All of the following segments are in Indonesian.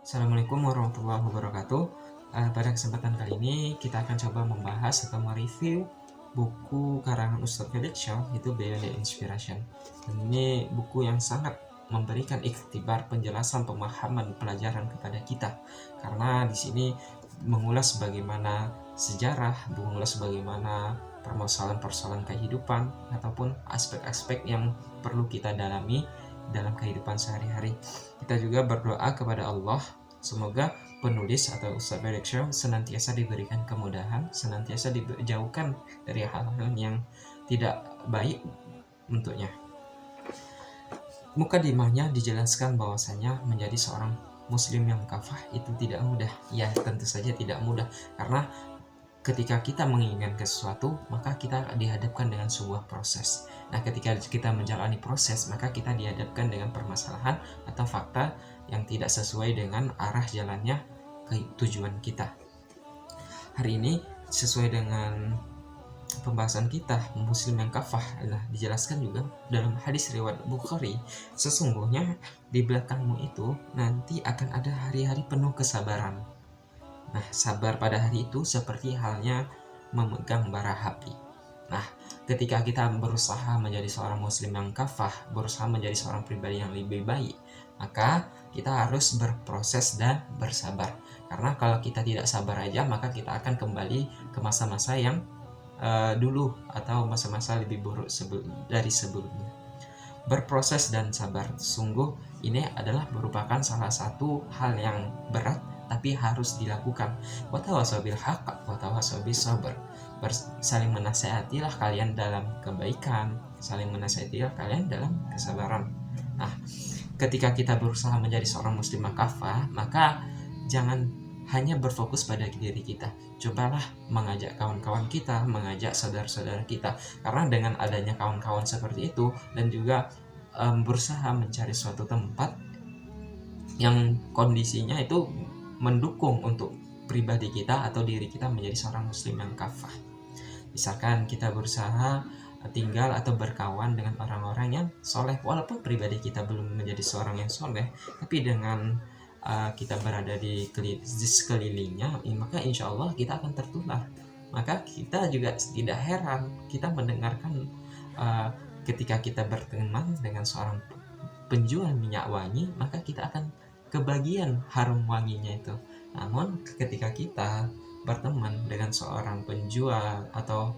Assalamualaikum warahmatullahi wabarakatuh. Pada kesempatan kali ini kita akan coba membahas atau mereview buku karangan Ustadz Felix Shaw, itu Beyond the Inspiration. Dan ini buku yang sangat memberikan ikhtibar penjelasan pemahaman pelajaran kepada kita, karena di sini mengulas bagaimana sejarah, mengulas bagaimana permasalahan-permasalahan kehidupan ataupun aspek-aspek yang perlu kita dalami dalam kehidupan sehari-hari. Kita juga berdoa kepada Allah semoga penulis atau Ustadz Felix Shaw senantiasa diberikan kemudahan, senantiasa dijauhkan dari hal-hal yang tidak baik untuknya. Mukadimahnya dijelaskan bahwasanya menjadi seorang muslim yang kafah itu tidak mudah. Ya, tentu saja tidak mudah, karena ketika kita menginginkan sesuatu, maka kita dihadapkan dengan sebuah proses. Nah, ketika kita menjalani proses, maka kita dihadapkan dengan permasalahan atau fakta yang tidak sesuai dengan arah jalannya ke tujuan kita. Hari ini sesuai dengan pembahasan kita, muslim yang kafah. Nah, dijelaskan juga dalam hadis riwayat Bukhari, sesungguhnya di belakangmu itu nanti akan ada hari-hari penuh kesabaran. Nah, sabar pada hari itu seperti halnya memegang bara api. Nah, ketika kita berusaha menjadi seorang muslim yang kafah, berusaha menjadi seorang pribadi yang lebih baik, maka kita harus berproses dan bersabar. Karena kalau kita tidak sabar aja, maka kita akan kembali ke masa-masa yang dulu atau masa-masa lebih buruk dari sebelumnya. Berproses dan sabar, sungguh ini adalah merupakan salah satu hal yang berat tapi harus dilakukan. Watawasau bil haqq watawasau bis sabr. Saling menasehatilah kalian dalam kebaikan, saling menasehatilah kalian dalam kesabaran. Nah, ketika kita berusaha menjadi seorang muslim kafah, maka jangan hanya berfokus pada diri kita. Cobalah mengajak kawan-kawan kita, mengajak saudara-saudara kita. Karena dengan adanya kawan-kawan seperti itu dan juga berusaha mencari suatu tempat yang kondisinya itu mendukung untuk pribadi kita atau diri kita menjadi seorang muslim yang kafah. Misalkan kita berusaha tinggal atau berkawan dengan orang-orang yang soleh, walaupun pribadi kita belum menjadi seorang yang soleh, tapi dengan kita berada di sekelilingnya, maka insya Allah kita akan tertular. Maka kita juga tidak heran kita mendengarkan ketika kita berteman dengan seorang penjual minyak wangi, maka kita akan kebagian harum wanginya itu. Namun ketika kita berteman dengan seorang penjual atau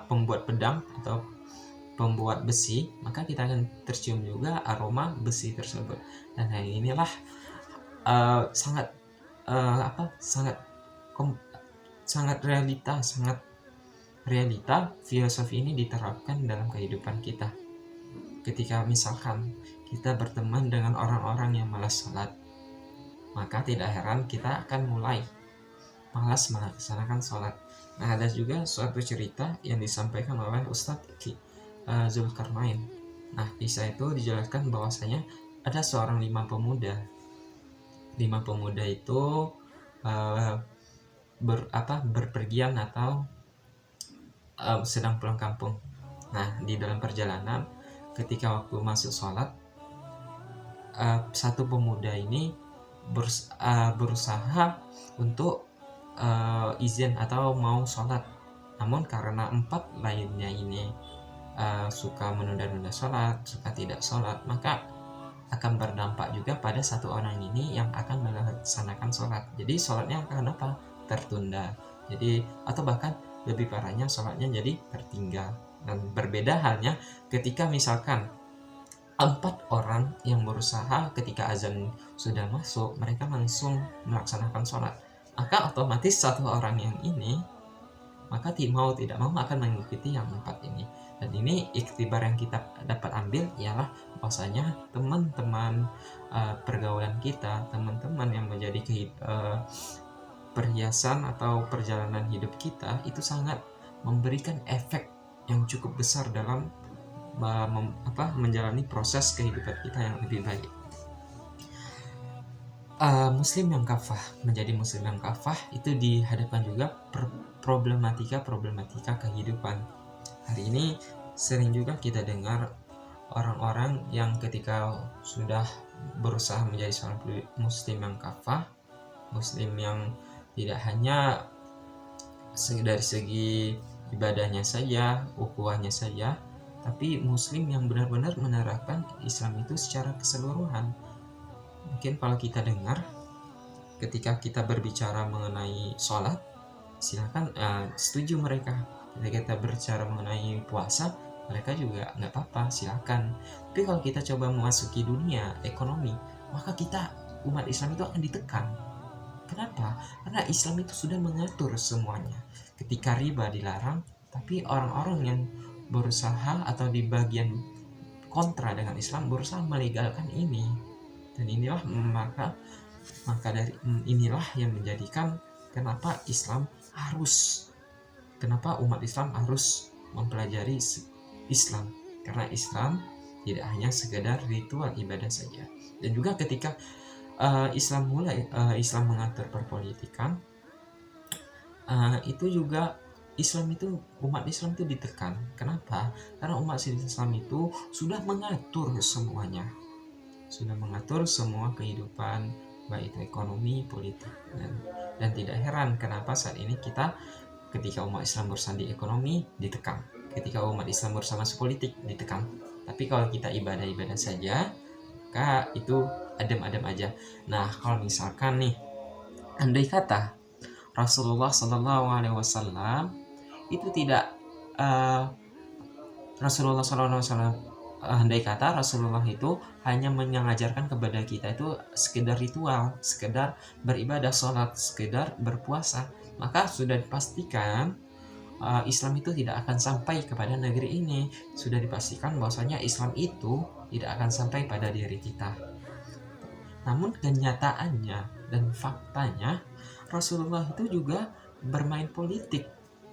pembuat pedang atau pembuat besi, maka kita akan tercium juga aroma besi tersebut. Dan inilah sangat realita filosofi ini diterapkan dalam kehidupan kita. Ketika misalkan kita berteman dengan orang-orang yang malas sholat, maka tidak heran kita akan mulai malas melaksanakan sholat. Nah, ada juga suatu cerita yang disampaikan oleh Ustadz Zulkarnain. Nah, kisah itu dijelaskan bahwasanya ada seorang lima pemuda. Lima pemuda itu berpergian atau sedang pulang kampung. Nah, di dalam perjalanan ketika waktu masuk sholat, satu pemuda ini berusaha untuk izin atau mau sholat, namun karena empat lainnya ini suka menunda-nunda sholat, suka tidak sholat, maka akan berdampak juga pada satu orang ini yang akan melaksanakan sholat. Jadi sholatnya akan tertunda. Jadi atau bahkan lebih parahnya sholatnya jadi tertinggal. Dan berbeda halnya ketika misalkan 4 orang yang berusaha ketika azan sudah masuk, mereka langsung melaksanakan sholat, maka otomatis satu orang yang ini maka mau tidak mau akan mengikuti yang 4 ini. Dan ini ikhtibar yang kita dapat ambil ialah bahwasanya teman-teman pergaulan kita, teman-teman yang menjadi perhiasan atau perjalanan hidup kita, itu sangat memberikan efek yang cukup besar dalam menjalani proses kehidupan kita yang lebih baik. Muslim yang kafah, menjadi muslim yang kafah itu dihadapkan juga problematika kehidupan. Hari ini sering juga kita dengar orang-orang yang ketika sudah berusaha menjadi seorang muslim yang kafah, muslim yang tidak hanya dari segi ibadahnya saja, ukhuwahnya saja, tapi muslim yang benar-benar menerapkan Islam itu secara keseluruhan. Mungkin kalau kita dengar ketika kita berbicara mengenai sholat, silakan setuju mereka. Ketika kita berbicara mengenai puasa, mereka juga nggak apa-apa, silakan. Tapi kalau kita coba memasuki dunia ekonomi, maka kita umat Islam itu akan ditekan. Kenapa? Karena Islam itu sudah mengatur semuanya. Ketika riba dilarang, tapi orang-orang yang berusaha atau di bagian kontra dengan Islam berusaha melegalkan ini. Dan inilah maka dari inilah yang menjadikan kenapa umat Islam harus mempelajari Islam, karena Islam tidak hanya sekedar ritual ibadah saja. Dan juga ketika Islam mengatur perpolitikan, itu juga umat Islam itu ditekan. Kenapa? Karena umat Islam itu sudah mengatur semuanya, sudah mengatur semua kehidupan, baik itu ekonomi, politik, dan tidak heran kenapa saat ini ketika umat Islam bersandi ekonomi ditekan, ketika umat Islam bersama politik ditekan. Tapi kalau kita ibadah-ibadah saja, maka itu adem-adem aja. Nah, kalau misalkan nih, andai kata Rasulullah Shallallahu Alaihi Wasallam itu tidak andai kata Rasulullah itu hanya mengajarkan kepada kita itu sekedar ritual, sekedar beribadah, sholat, sekedar berpuasa, maka sudah dipastikan Islam itu tidak akan sampai kepada negeri ini. Sudah dipastikan bahwasanya Islam itu tidak akan sampai pada diri kita. Namun kenyataannya dan faktanya, Rasulullah itu juga bermain politik.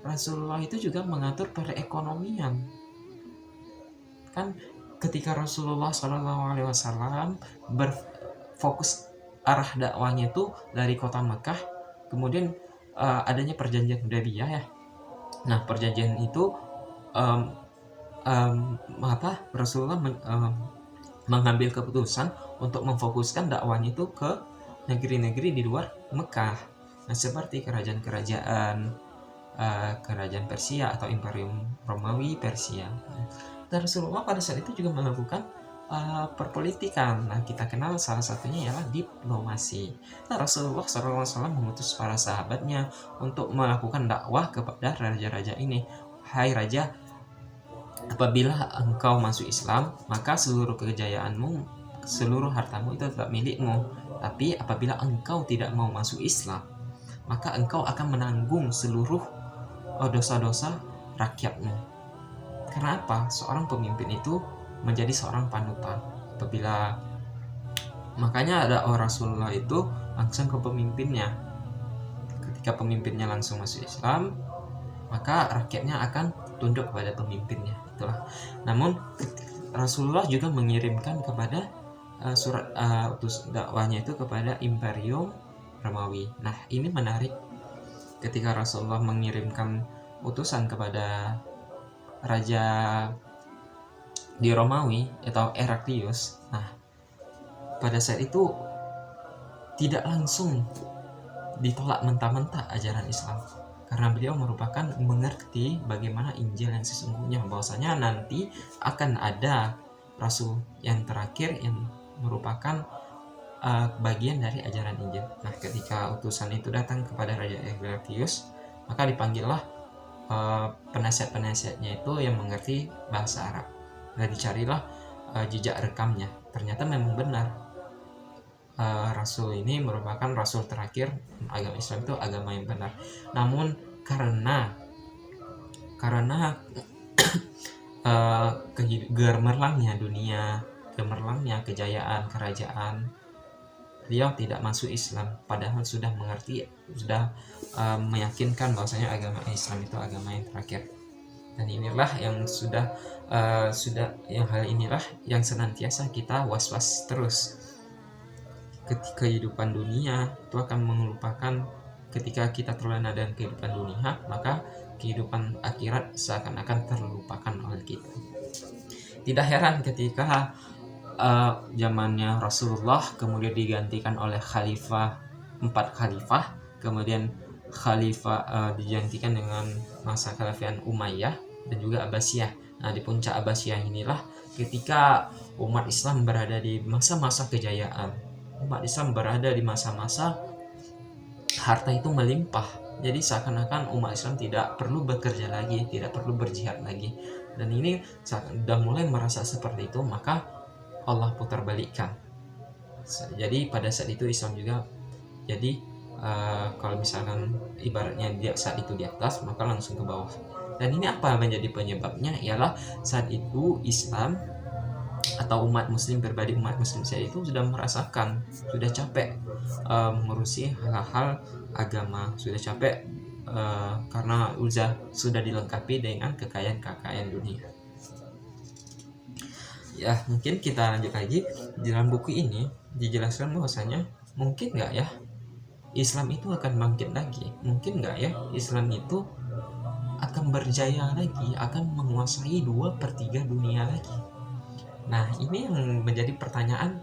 Rasulullah itu juga mengatur perekonomian. Kan ketika Rasulullah SAW berfokus arah dakwahnya itu dari kota Mekah, kemudian adanya perjanjian Hudaybiyah ya. Nah, perjanjian itu Rasulullah mengambil keputusan untuk memfokuskan dakwahnya itu ke negeri-negeri di luar Mekah. Nah, seperti kerajaan Persia atau Imperium Romawi Persia. Dan Rasulullah pada saat itu juga melakukan perpolitikan. Nah, kita kenal salah satunya ialah diplomasi. Nah, Rasulullah SAW mengutus para sahabatnya untuk melakukan dakwah kepada raja-raja ini. Hai raja, apabila engkau masuk Islam, maka seluruh kejayaanmu, seluruh hartamu itu tetap milikmu. Tapi apabila engkau tidak mau masuk Islam, maka engkau akan menanggung seluruh dosa-dosa rakyatmu. Karena apa? Seorang pemimpin itu menjadi seorang panutan. Makanya ada Rasulullah itu langsung ke pemimpinnya. Ketika pemimpinnya langsung masuk Islam, maka rakyatnya akan tunduk kepada pemimpinnya. Itulah. Namun Rasulullah juga mengirimkan kepada surat dakwahnya itu kepada Imperium Romawi. Nah, ini menarik. Ketika Rasulullah mengirimkan utusan kepada raja di Romawi atau Heraklius, nah pada saat itu tidak langsung ditolak mentah-mentah ajaran Islam, karena beliau merupakan mengerti bagaimana Injil yang sesungguhnya, bahwasanya nanti akan ada Rasul yang terakhir yang merupakan bagian dari ajaran Injil. Nah, ketika utusan itu datang kepada Raja Heraklius, maka dipanggillah penasihat-penasihatnya itu yang mengerti bahasa Arab. Nah, dicarilah jejak rekamnya. Ternyata memang benar, Rasul ini merupakan Rasul terakhir. Agama Islam itu agama yang benar. Namun karena gemerlangnya dunia, gemerlangnya kejayaan kerajaan, beliau tidak masuk Islam, padahal sudah mengerti, sudah meyakinkan bahwasanya agama Islam itu agama yang terakhir. Dan inilah yang hal inilah yang senantiasa kita was-was terus. Kehidupan dunia itu akan melupakan, ketika kita terlena dengan kehidupan dunia, maka kehidupan akhirat seakan-akan terlupakan oleh kita. Tidak heran ketika zamannya Rasulullah kemudian digantikan oleh empat khalifah, kemudian digantikan dengan masa kekhalifahan Umayyah dan juga Abbasiyah. Nah, di puncak Abbasiyah inilah ketika umat Islam berada di masa-masa kejayaan. Umat Islam berada di masa-masa harta itu melimpah. Jadi seakan-akan umat Islam tidak perlu bekerja lagi, tidak perlu berjihad lagi. Dan ini sudah mulai merasa seperti itu, maka Allah putar balikkan. Jadi pada saat itu Islam juga jadi kalau misalkan ibaratnya dia saat itu di atas, maka langsung ke bawah. Dan ini apa menjadi penyebabnya? Ialah saat itu Islam atau umat muslim, pribadi umat muslim saat itu sudah merasakan, sudah capek mengurusi hal-hal agama, sudah capek karena sudah dilengkapi dengan kekayaan dunia. Ya, mungkin kita lanjut lagi. Dalam buku ini dijelaskan bahwasanya mungkin nggak ya Islam itu akan bangkit lagi, mungkin nggak ya Islam itu akan berjaya lagi, akan menguasai 2/3 dunia lagi. Nah, ini yang menjadi pertanyaan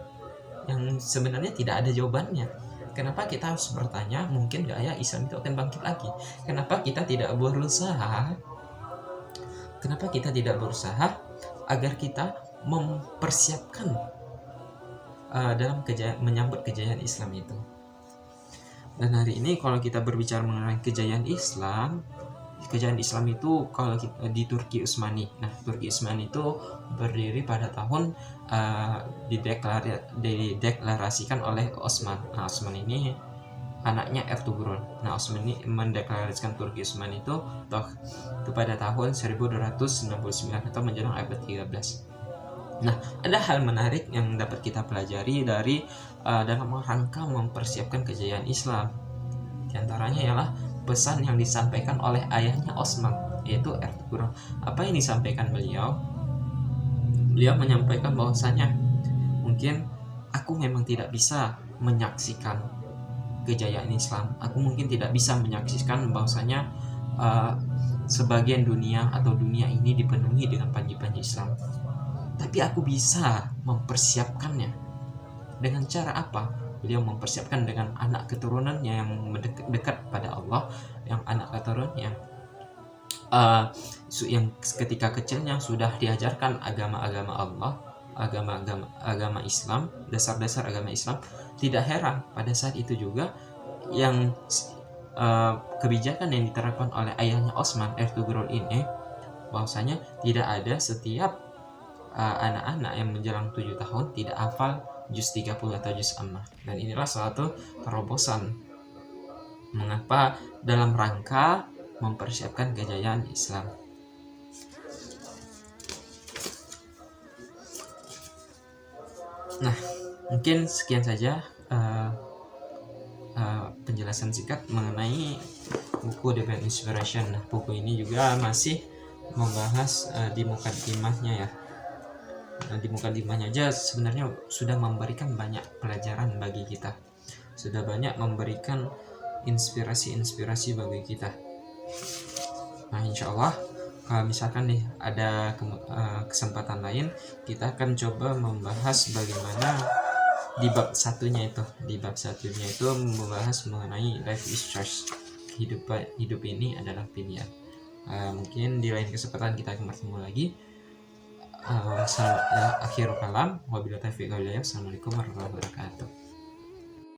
yang sebenarnya tidak ada jawabannya. Kenapa kita harus bertanya mungkin nggak ya Islam itu akan bangkit lagi? Kenapa kita tidak berusaha? Kenapa kita tidak berusaha agar kita mempersiapkan dalam menyambut kejayaan Islam itu? Dan hari ini kalau kita berbicara mengenai kejayaan Islam itu kalau di Turki Utsmani. Nah, Turki Utsmani itu berdiri pada tahun dideklarasikan oleh Osman. Nah, Osman ini anaknya Ertugrul. Nah, Osman ini mendeklarasikan Turki Utsmani itu pada tahun 1299 atau menjelang abad 13. Nah, ada hal menarik yang dapat kita pelajari dari dalam rangka mempersiapkan kejayaan Islam. Di antaranya ialah pesan yang disampaikan oleh ayahnya Osman, yaitu Ertugrul. Apa yang disampaikan beliau? Beliau menyampaikan bahwasanya mungkin aku memang tidak bisa menyaksikan kejayaan Islam. Aku mungkin tidak bisa menyaksikan bahwasanya sebagian dunia atau dunia ini dipenuhi dengan panji-panji Islam. Tapi aku bisa mempersiapkannya. Dengan cara apa? Beliau mempersiapkan dengan anak keturunannya yang dekat pada Allah, yang anak keturunannya yang ketika kecilnya sudah diajarkan agama-agama Allah, agama Islam, dasar-dasar agama Islam. Tidak heran pada saat itu juga yang kebijakan yang diterapkan oleh ayahnya Osman Ertugrul ini, bahwasanya tidak ada setiap anak-anak yang menjelang 7 tahun tidak hafal juz 30 atau juz ammah. Dan inilah salah satu terobosan mengapa dalam rangka mempersiapkan kejayaan Islam. Nah, mungkin sekian saja penjelasan singkat mengenai buku The Bad Inspiration. Nah, buku ini juga masih membahas di mukadimahnya ya. Di mukadimahnya aja sebenarnya sudah memberikan banyak pelajaran bagi kita, sudah banyak memberikan inspirasi bagi kita. Nah, insya Allah kalau misalkan nih ada kesempatan lain, kita akan coba membahas bagaimana di bab satunya itu membahas mengenai life is choice, hidup ini adalah pilihan. Mungkin di lain kesempatan kita akan bertemu lagi. Akhirul kalam, wabillahi taufiq wal hidayah. Assalamualaikum warahmatullahi wabarakatuh.